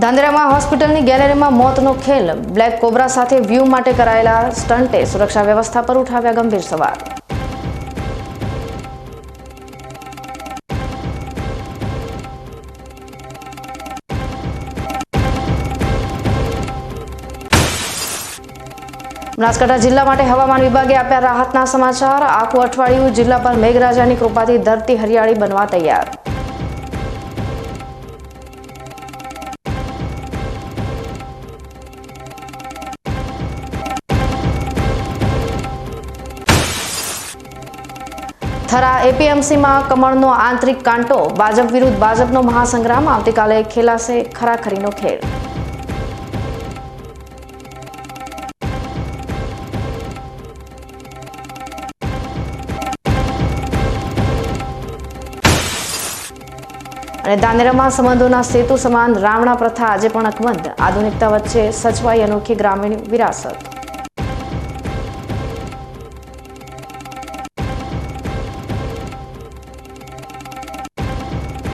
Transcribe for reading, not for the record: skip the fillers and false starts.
ધાંધ્રામાં હોસ્પિટલની ગેલેરીમાં મોતનો ખેલ। બ્લેક કોબ્રા સાથે વ્યૂ માટે કરાયેલા સ્ટન્ટે સુરક્ષા વ્યવસ્થા પર ઉઠાવ્યા ગંભીર સવાલ। બનાસકાંઠા જિલ્લા માટે હવામાન વિભાગે આપ્યા રાહતના સમાચાર। આખું અઠવાડિયું જિલ્લા પર મેઘરાજાની કૃપાથી ધરતી હરિયાળી બનવા તૈયાર। થરા એપીએમસીમાં કમળનો આંતરિક કાંટો। ભાજપ વિરુદ્ધ ભાજપનો મહાસંગ્રામ। આવતીકાલે ખેલાશે ખરાખરીનો ખેલ। અને ધાનેરામાં સંબંધોના સેતુ સમાન રાવણા પ્રથા આજે પણ અકબંધ। આધુનિકતા વચ્ચે સચવાઈ અનોખી ગ્રામીણ વિરાસત।